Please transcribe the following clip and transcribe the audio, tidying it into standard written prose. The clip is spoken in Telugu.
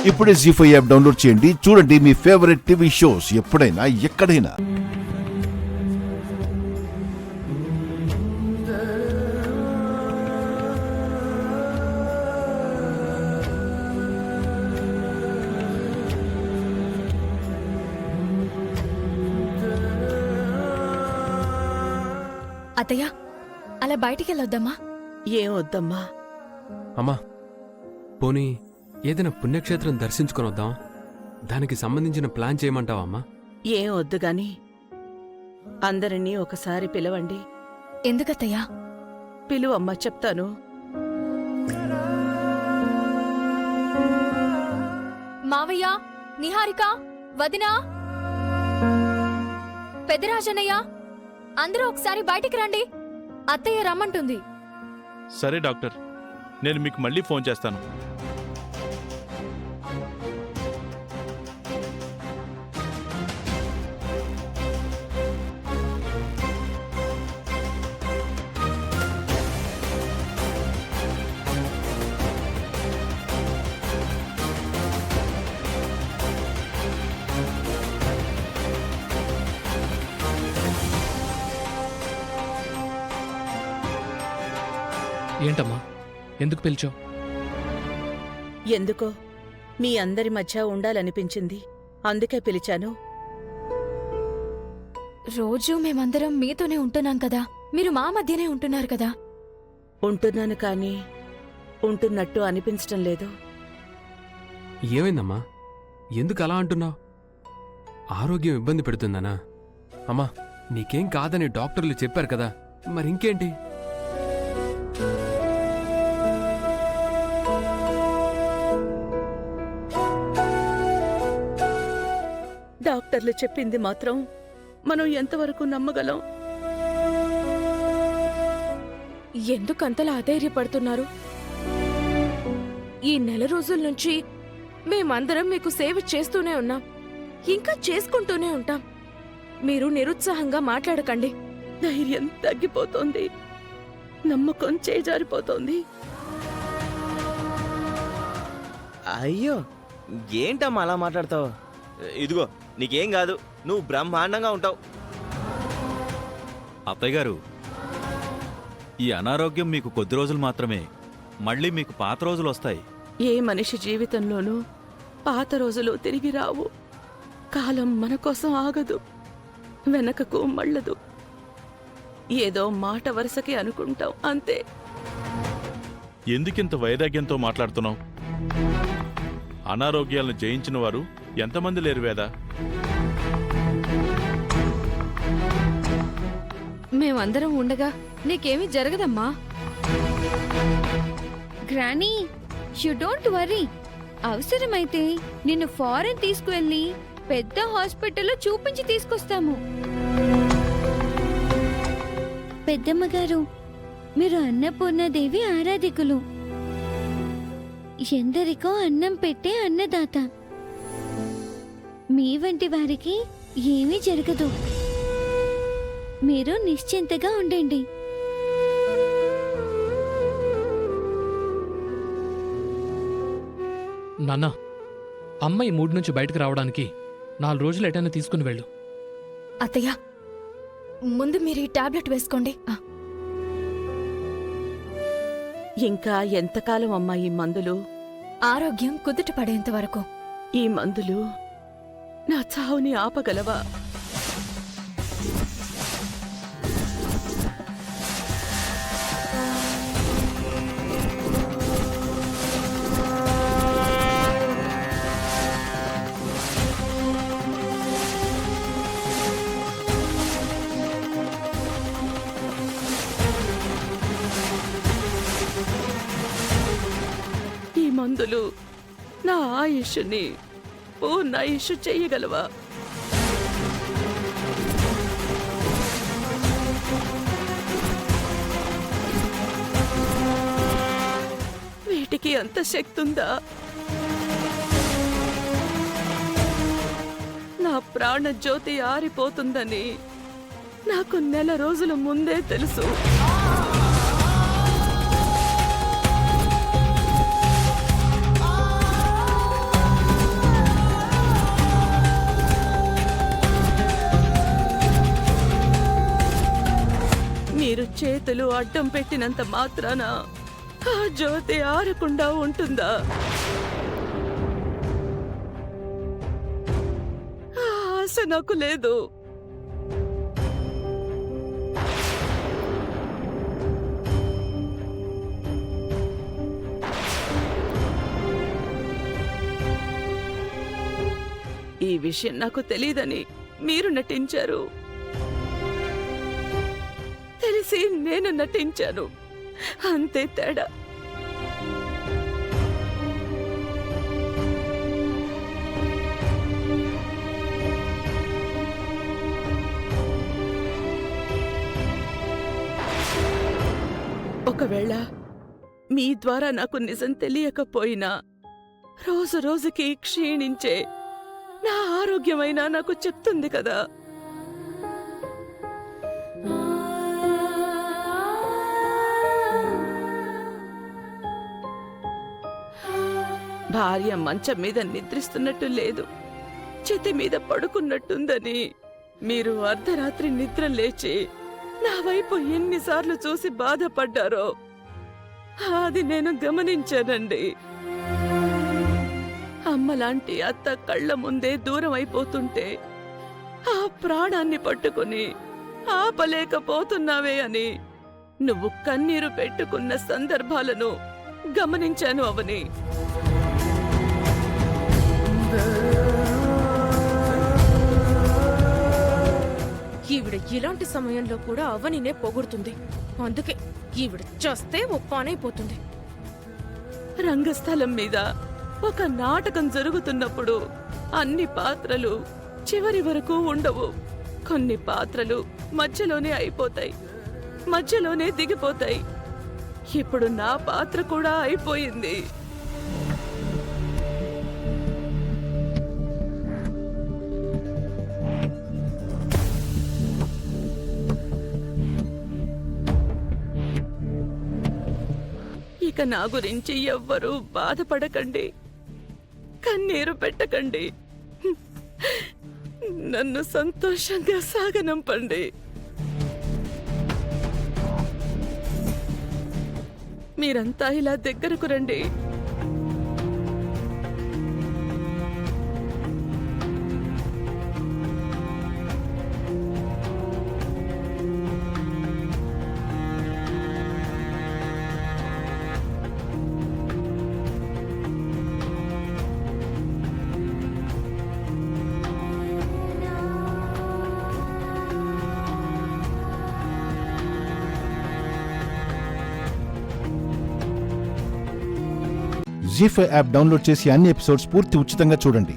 ఇప్పుడే జీ5 యాప్ డౌన్లోడ్ చేయండి. చూడండి మీ ఫేవరెట్ టీవీ షోస్ ఎప్పుడైనా ఎక్కడైనా. అత్తయ్య, అలా బయటికి వెళ్ళొద్దమ్మా. ఏం వద్దమ్మా. అమ్మా, పోనీ ఏదైనా పుణ్యక్షేత్రం దర్శించుకొని వద్దాం. దానికి సంబంధించిన ప్లాన్ చేయమంటావా అమ్మా? ఏం వద్దు గాని అందరినీ ఒకసారి పిలవండి. ఎందుకత్తయ్యా? పిలువమ్మా, చెప్తాను. మావయ్య, నిహారిక, వదినా, పెదరాజన్నయ్య, అందరూ ఒకసారి బయటికి రండి. అత్తయ్య రమ్మంటుంది. సరే డాక్టర్, నేను మీకు మళ్ళీ ఫోన్ చేస్తాను. ఏంటమ్మా, ఎందుకు పిలిచావు? ఎందుకో మీ అందరి మధ్య ఉండాలనిపించింది, అందుకే పిలిచాను. రోజూ మేమందరం మీతోనే ఉంటున్నాం కదా, మీరు మా మధ్యనే ఉంటున్నారు కదా. ఉంటున్నాను కానీ ఉంటున్నట్టు అనిపించటం లేదు. ఏమైందమ్మా? ఎందుకు అలా అంటున్నావు? ఆరోగ్యం ఇబ్బంది పెడుతుందనా? అమ్మా, నీకేం కాదని డాక్టర్లు చెప్పారు కదా, మరింకేంటి? డాక్టర్లు చెప్పింది మాత్రం మనం ఎంతవరకు నమ్మగలం? ఎందుకంతలా అధైర్యపడుతున్నారు? ఈ నెల రోజుల నుంచి మేమందరం మీకు సేవ చేస్తూనే ఉన్నాం, ఇంకా చేసుకుంటూనే ఉంటాం. మీరు నిరుత్సాహంగా మాట్లాడకండి. ధైర్యం తగ్గిపోతోంది, నమ్మకం చేజారిపోతోంది. అయ్యో, ఏంటమ్మా అలా మాట్లాడతావు? ఇదిగో, నీకేం కాదు, నువ్వు బ్రహ్మాండంగా ఉంటావు. అత్తయ్య గారు, ఈ అనారోగ్యం మీకు కొద్ది రోజులు మాత్రమే. మళ్ళీ మీకు పాత రోజులు వస్తాయి. ఏ మనిషి జీవితంలోనూ పాత రోజులు తిరిగి రావు. కాలం మన కోసం ఆగదు, వెనకకు మళ్ళదు. ఏదో మాట వరుసకి అనుకుంటాం, అంతే. ఎందుకింత వైరాగ్యంతో మాట్లాడుతున్నావు? అనారోగ్యాలను జయించిన వారు ఎంతమంది లేరు వేదా? మేమందరం ఉండగా నీకేమీ జరగదమ్మా. Granny, you don't worry. అవసరమైతే నిన్ను ఫారెన్ తీసుకువెళ్ళి పెద్ద హాస్పిటల్లో చూపించి తీసుకొస్తాము. పెద్దమ్మగారు, మీరు అన్నపూర్ణాదేవి ఆరాధికులు, ఎందరికో అన్నం పెట్టే అన్నదాత. మీ వంటి వారికి ఏమీ జరగదు. మీరు నిశ్చింతగా ఉండండి. నాన్నా, అమ్మ ఈ మూడు నుంచి బయటకు రావడానికి 4 రోజులు ఎటైనా తీసుకుని వెళ్ళు. అత్తయ్య, ముందు మీరు ఈ టాబ్లెట్ వేసుకోండి. ఇంకా ఎంతకాలం అమ్మా ఈ మందులు? ఆరోగ్యం కుదుట పడేంత వరకు. ఈ మందులు నా చావుని ఆపగలవా? ఈ మందులు నా ఆయుష్ని పూర్ణాయుష్ చెయ్యగలవా? వీటికి అంత శక్తుందా? నా ప్రాణజ్యోతి ఆరిపోతుందని నాకు నెల రోజుల ముందే తెలుసు. చేతులు అడ్డం పెట్టినంత మాత్రాన ఆ జ్యోతి ఆరకుండా ఉంటుందా? ఆ ఆశ నాకు లేదు. ఈ విషయం నాకు తెలీదని మీరు నటించారు, తెలిసి నేను నటించాను, అంతే తేడా. ఒకవేళ మీ ద్వారా నాకు నిజం తెలియకపోయినా రోజు రోజుకి క్షీణించే నా ఆరోగ్యమైనా నాకు చెప్తుంది కదా. భార్య మంచం మీద నిద్రిస్తున్నట్టు లేదు, చేతి మీద పడుకున్నట్టుందని మీరు అర్ధరాత్రి నిద్ర లేచి నా వైపు ఎన్నిసార్లు చూసి బాధపడ్డారో అది నేను గమనించానండి. అమ్మలాంటి అత్త కళ్ళ ముందే దూరం అయిపోతుంటే ఆ ప్రాణాన్ని పట్టుకుని ఆపలేకపోతున్నావే అని నువ్వు కన్నీరు పెట్టుకున్న సందర్భాలను గమనించాను అవని. ఈవిడ ఇలాంటి సమయంలో కూడా అవనినే పొగుడుతుంది. అందుకే ఈవిడ చేస్తే ఒప్పానైపోతుంది. రంగస్థలం మీద ఒక నాటకం జరుగుతున్నప్పుడు అన్ని పాత్రలు చివరి వరకు ఉండవు. కొన్ని పాత్రలు మధ్యలోనే అయిపోతాయి, మధ్యలోనే దిగిపోతాయి. ఇప్పుడు నా పాత్ర కూడా అయిపోయింది. ఇక నా గురించి ఎవ్వరూ బాధపడకండి, కన్నీరు పెట్టకండి, నన్ను సంతోషంగా సాగనంపండి. మీరంతా ఇలా దగ్గరకు రండి. జీ5 యాప్ డౌన్లోడ్ చేసి అన్ని ఎపిసోడ్స్ పూర్తి ఉచితంగా చూడండి.